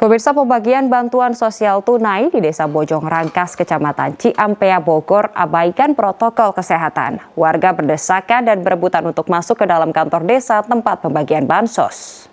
Pemirsa, pembagian bantuan sosial tunai di Desa Bojong Rangkas, Kecamatan Ciampea, Bogor, abaikan protokol kesehatan. Warga berdesakan dan berebutan untuk masuk ke dalam kantor desa tempat pembagian bansos.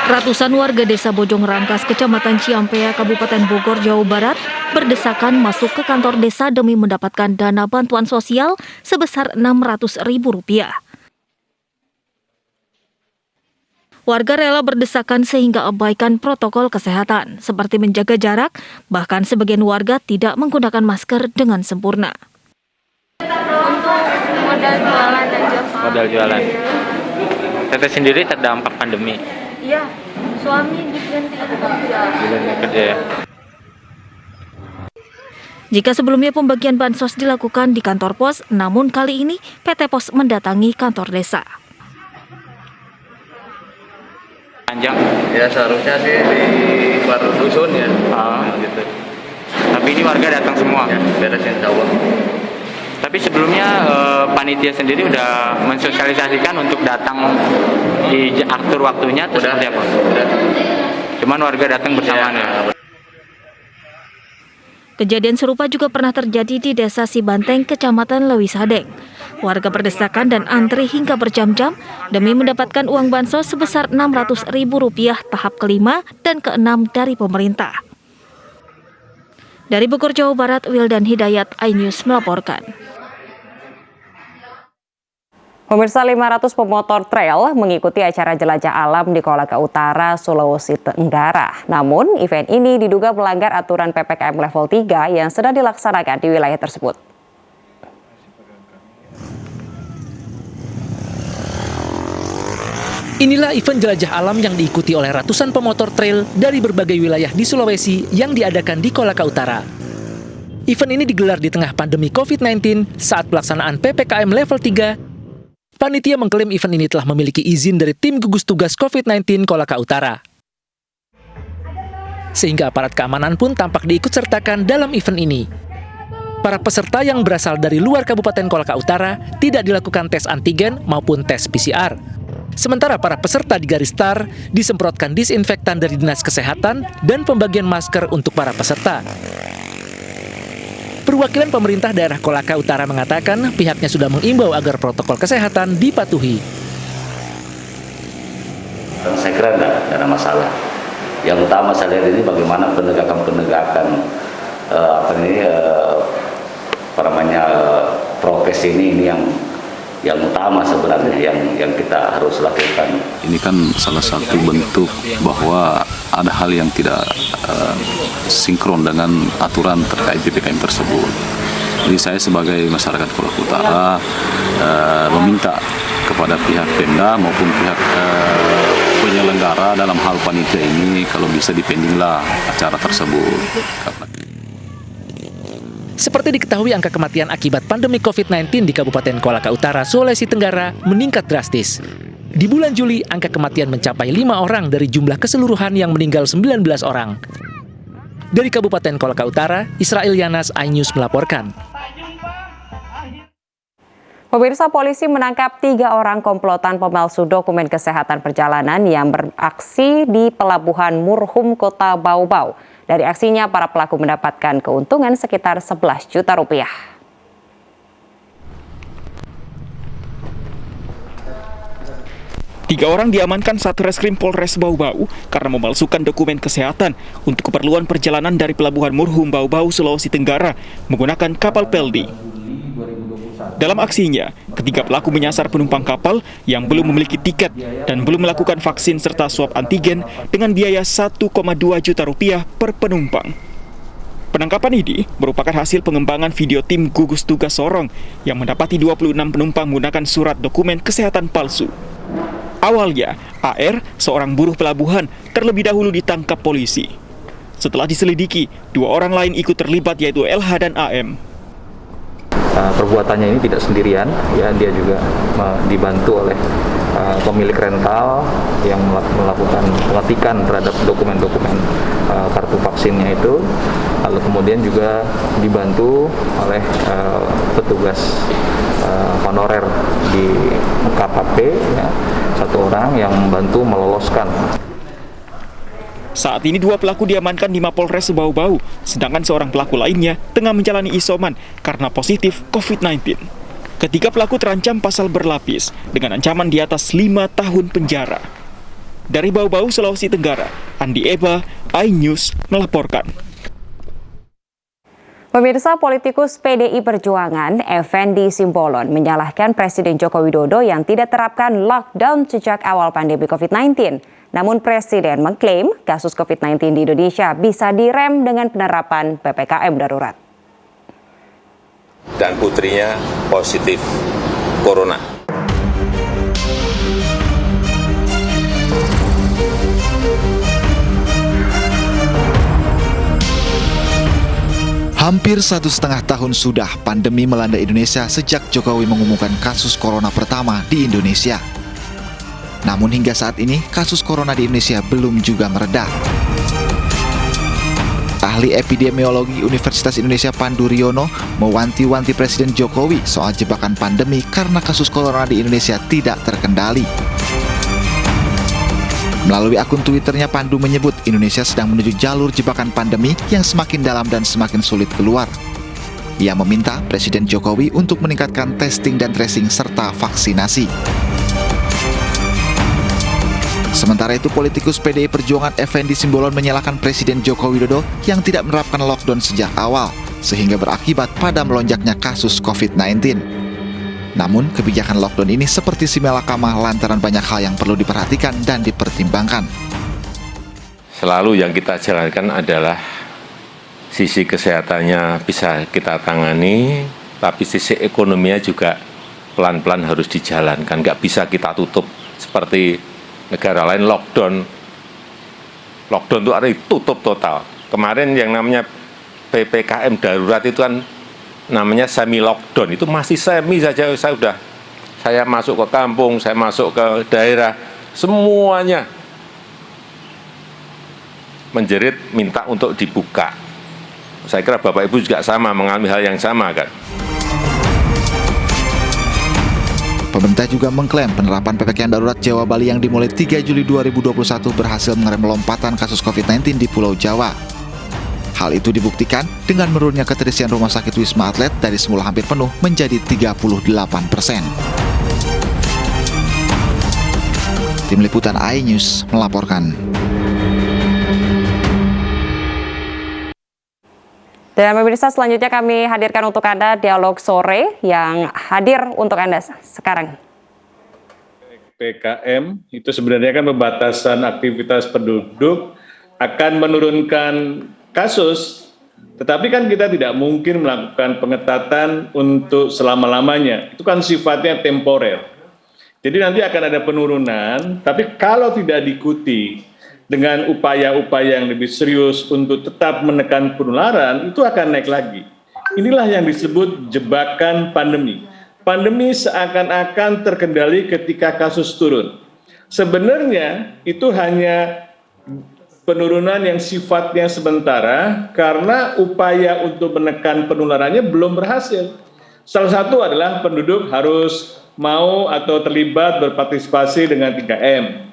Ratusan warga Desa Bojong Rangkas, Kecamatan Ciampea, Kabupaten Bogor, Jawa Barat, berdesakan masuk ke kantor desa demi mendapatkan dana bantuan sosial sebesar Rp600.000. Warga rela berdesakan sehingga abaikan protokol kesehatan, seperti menjaga jarak, bahkan sebagian warga tidak menggunakan masker dengan sempurna. Untuk modal jualan aja, Pak. Modal jualan. Teteh sendiri terdampak pandemi. Iya, suami diberhentiin kerja. Ya. Jika sebelumnya pembagian bansos dilakukan di kantor pos, namun kali ini PT Pos mendatangi kantor desa. Panjang. Ya seharusnya sih di per dusun ya. Gitu. Tapi ini warga datang semua. Ya, beresin Allah. Tapi sebelumnya panitia sendiri udah mensosialisasikan untuk datang di atur waktunya atau seperti apa? Udah. Cuman warga datang bersamaan ya. Kejadian serupa juga pernah terjadi di Desa Sibanteng, Kecamatan Lewisadeng. Warga berdesakan dan antri hingga berjam-jam demi mendapatkan uang bansos sebesar Rp600.000 tahap kelima dan keenam dari pemerintah. Dari Bogor, Jawa Barat, Wildan Hidayat, iNews melaporkan. Pemirsa, 500 pemotor trail mengikuti acara jelajah alam di Kolaka Utara, Sulawesi Tenggara. Namun, event ini diduga melanggar aturan PPKM level 3 yang sedang dilaksanakan di wilayah tersebut. Inilah event jelajah alam yang diikuti oleh ratusan pemotor trail dari berbagai wilayah di Sulawesi yang diadakan di Kolaka Utara. Event ini digelar di tengah pandemi COVID-19 saat pelaksanaan PPKM level 3. Panitia mengklaim event ini telah memiliki izin dari tim gugus tugas COVID-19 Kolaka Utara. Sehingga aparat keamanan pun tampak diikutsertakan dalam event ini. Para peserta yang berasal dari luar Kabupaten Kolaka Utara tidak dilakukan tes antigen maupun tes PCR. Sementara para peserta di garis start disemprotkan disinfektan dari Dinas Kesehatan dan pembagian masker untuk para peserta. Perwakilan pemerintah daerah Kolaka Utara mengatakan pihaknya sudah mengimbau agar protokol kesehatan dipatuhi. Saya kira tidak ada masalah. Yang utama saya lihat ini bagaimana penegakan prokes ini yang utama sebenarnya yang kita harus lakukan. Ini kan salah satu bentuk bahwa ada hal yang tidak sinkron dengan aturan terkait PPKM tersebut. Jadi saya sebagai masyarakat Kolaka Utara meminta kepada pihak Pemda maupun pihak penyelenggara dalam hal panitia ini kalau bisa dipendinglah acara tersebut. Seperti diketahui, angka kematian akibat pandemi COVID-19 di Kabupaten Kolaka Utara, Sulawesi Tenggara meningkat drastis. Di bulan Juli, angka kematian mencapai 5 orang dari jumlah keseluruhan yang meninggal 19 orang. Dari Kabupaten Kolaka Utara, Israel Yanas, iNews melaporkan. Pemirsa, polisi menangkap 3 orang komplotan pemalsu dokumen kesehatan perjalanan yang beraksi di Pelabuhan Murhum, Kota Bau-Bau. Dari aksinya, para pelaku mendapatkan keuntungan sekitar 11 juta rupiah. Tiga orang diamankan Satreskrim Polres Bau-Bau karena memalsukan dokumen kesehatan untuk keperluan perjalanan dari Pelabuhan Murhum, Bau-Bau, Sulawesi Tenggara menggunakan kapal Peldi. Dalam aksinya, ketiga pelaku menyasar penumpang kapal yang belum memiliki tiket dan belum melakukan vaksin serta swab antigen dengan biaya 1,2 juta rupiah per penumpang. Penangkapan ini merupakan hasil pengembangan video tim gugus tugas Sorong yang mendapati 26 penumpang menggunakan surat dokumen kesehatan palsu. Awalnya, AR, seorang buruh pelabuhan, terlebih dahulu ditangkap polisi. Setelah diselidiki, 2 orang lain ikut terlibat yaitu LH dan AM. Perbuatannya ini tidak sendirian, ya, dia juga dibantu oleh pemilik rental yang melakukan pengetikan terhadap dokumen-dokumen kartu vaksinnya itu, lalu kemudian juga dibantu oleh petugas honorer di KPP, ya, satu orang yang membantu meloloskan. Saat ini 2 pelaku diamankan di Mapolres Bau-Bau, sedangkan seorang pelaku lainnya tengah menjalani isoman karena positif COVID-19. Ketiga pelaku terancam pasal berlapis dengan ancaman di atas 5 tahun penjara. Dari Bau-Bau, Sulawesi Tenggara, Andi Eba, iNews melaporkan. Pemirsa, politikus PDI Perjuangan Effendi Simbolon menyalahkan Presiden Joko Widodo yang tidak terapkan lockdown sejak awal pandemi COVID-19. Namun Presiden mengklaim kasus COVID-19 di Indonesia bisa direm dengan penerapan PPKM darurat. Dan putrinya positif corona. Hampir 1,5 tahun sudah pandemi melanda Indonesia sejak Jokowi mengumumkan kasus corona pertama di Indonesia. Namun hingga saat ini, kasus corona di Indonesia belum juga mereda. Ahli epidemiologi Universitas Indonesia Pandu Riono mewanti-wanti Presiden Jokowi soal jebakan pandemi karena kasus corona di Indonesia tidak terkendali. Melalui akun Twitternya, Pandu menyebut Indonesia sedang menuju jalur jebakan pandemi yang semakin dalam dan semakin sulit keluar. Ia meminta Presiden Jokowi untuk meningkatkan testing dan tracing serta vaksinasi. Sementara itu, politikus PDI Perjuangan Effendi Simbolon menyalahkan Presiden Joko Widodo yang tidak menerapkan lockdown sejak awal, sehingga berakibat pada melonjaknya kasus COVID-19. Namun, kebijakan lockdown ini seperti si malakama lantaran banyak hal yang perlu diperhatikan dan dipertimbangkan. Selalu yang kita jalankan adalah sisi kesehatannya bisa kita tangani, tapi sisi ekonominya juga pelan-pelan harus dijalankan. Nggak bisa kita tutup seperti negara lain lockdown. Lockdown itu artinya tutup total. Kemarin yang namanya PPKM darurat itu kan namanya semi lockdown, itu masih semi saja. Saya masuk ke kampung, saya masuk ke daerah, semuanya menjerit minta untuk dibuka. Saya kira Bapak Ibu juga sama, mengalami hal yang sama kan. Pemerintah juga mengklaim penerapan PPKM darurat Jawa Bali yang dimulai 3 Juli 2021 berhasil mengerem lompatan kasus COVID-19 di Pulau Jawa. Hal itu dibuktikan dengan menurunnya keterisian rumah sakit Wisma Atlet dari semula hampir penuh menjadi 38%. Tim Liputan iNews melaporkan. Dan pemirsa, selanjutnya kami hadirkan untuk Anda dialog sore yang hadir untuk Anda sekarang. PPKM itu sebenarnya kan pembatasan aktivitas penduduk akan menurunkan kasus, tetapi kan kita tidak mungkin melakukan pengetatan untuk selama-lamanya. Itu kan sifatnya temporer. Jadi nanti akan ada penurunan, tapi kalau tidak diikuti dengan upaya-upaya yang lebih serius untuk tetap menekan penularan, itu akan naik lagi. Inilah yang disebut jebakan pandemi. Pandemi seakan-akan terkendali ketika kasus turun. Sebenarnya itu hanya penurunan yang sifatnya sementara karena upaya untuk menekan penularannya belum berhasil. Salah satu adalah penduduk harus mau atau terlibat berpartisipasi dengan 3M.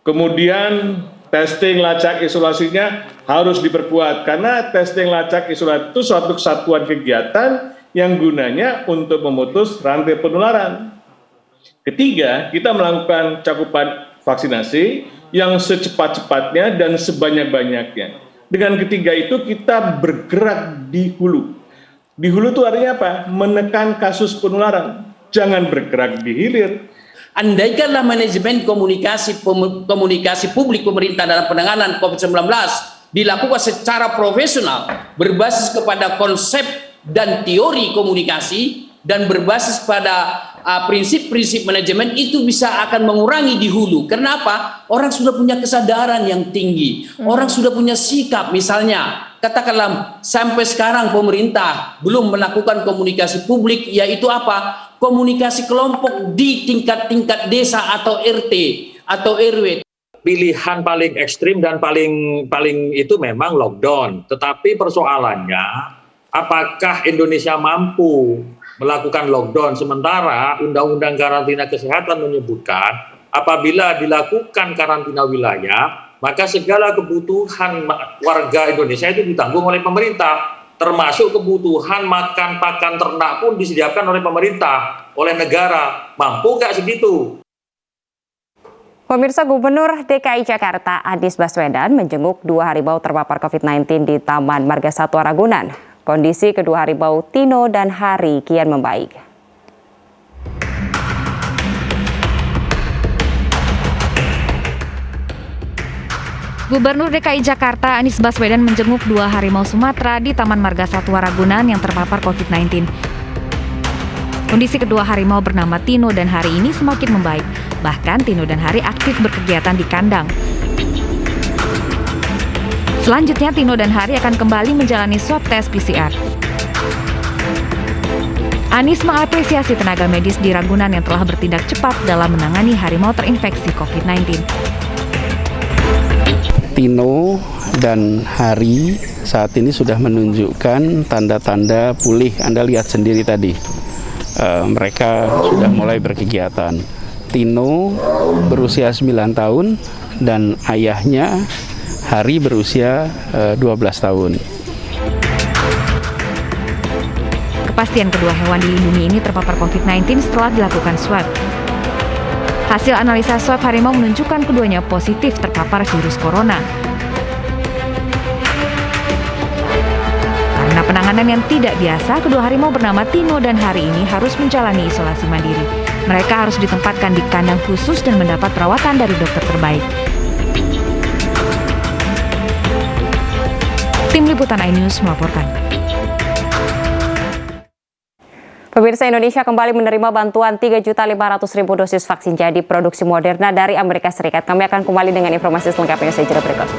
Kemudian testing lacak isolasinya harus diperkuat karena testing lacak isolasi itu suatu kesatuan kegiatan yang gunanya untuk memutus rantai penularan. Ketiga, kita melakukan cakupan vaksinasi yang secepat-cepatnya dan sebanyak-banyaknya. Dengan ketiga itu kita bergerak di hulu. Di hulu itu artinya apa? Menekan kasus penularan. Jangan bergerak di hilir. Andaikanlah manajemen komunikasi publik pemerintah dalam penanganan COVID-19 dilakukan secara profesional, berbasis kepada konsep dan teori komunikasi, dan berbasis pada prinsip-prinsip manajemen, itu bisa akan mengurangi di hulu. Kenapa? Orang sudah punya kesadaran yang tinggi, orang sudah punya sikap. Misalnya katakanlah sampai sekarang pemerintah belum melakukan komunikasi publik, yaitu apa? Komunikasi kelompok di tingkat-tingkat desa atau RT atau RW. Pilihan paling ekstrim dan paling itu memang lockdown. Tetapi persoalannya, apakah Indonesia mampu melakukan lockdown, sementara Undang-Undang Karantina Kesehatan menyebutkan apabila dilakukan karantina wilayah, maka segala kebutuhan warga Indonesia itu ditanggung oleh pemerintah, termasuk kebutuhan makan pakan ternak pun disediakan oleh pemerintah, oleh negara. Mampu nggak segitu? Pemirsa, Gubernur DKI Jakarta Anies Baswedan menjenguk 2 harimau terpapar COVID-19 di Taman Marga Satwa Ragunan. Kondisi kedua harimau Tino dan Hari kian membaik. Gubernur DKI Jakarta Anies Baswedan menjenguk 2 harimau Sumatera di Taman Marga Satwa Ragunan yang terpapar COVID-19. Kondisi kedua harimau bernama Tino dan Hari ini semakin membaik. Bahkan Tino dan Hari aktif berkegiatan di kandang. Selanjutnya Tino dan Hari akan kembali menjalani swab tes PCR. Anies mengapresiasi tenaga medis di Ragunan yang telah bertindak cepat dalam menangani harimau terinfeksi COVID-19. Tino dan Hari saat ini sudah menunjukkan tanda-tanda pulih. Anda lihat sendiri tadi, mereka sudah mulai berkegiatan. Tino berusia 9 tahun dan ayahnya Hari berusia 12 tahun. Kepastian kedua hewan dilindungi ini terpapar COVID-19 setelah dilakukan swab. Hasil analisa swab harimau menunjukkan keduanya positif terpapar virus corona. Karena penanganan yang tidak biasa, kedua harimau bernama Tino dan Hari ini harus menjalani isolasi mandiri. Mereka harus ditempatkan di kandang khusus dan mendapat perawatan dari dokter terbaik. Tim Liputan iNews melaporkan. Pemirsa, Indonesia kembali menerima bantuan 3.500.000 dosis vaksin jadi produksi Moderna dari Amerika Serikat. Kami akan kembali dengan informasi selengkapnya usai jeda berikut.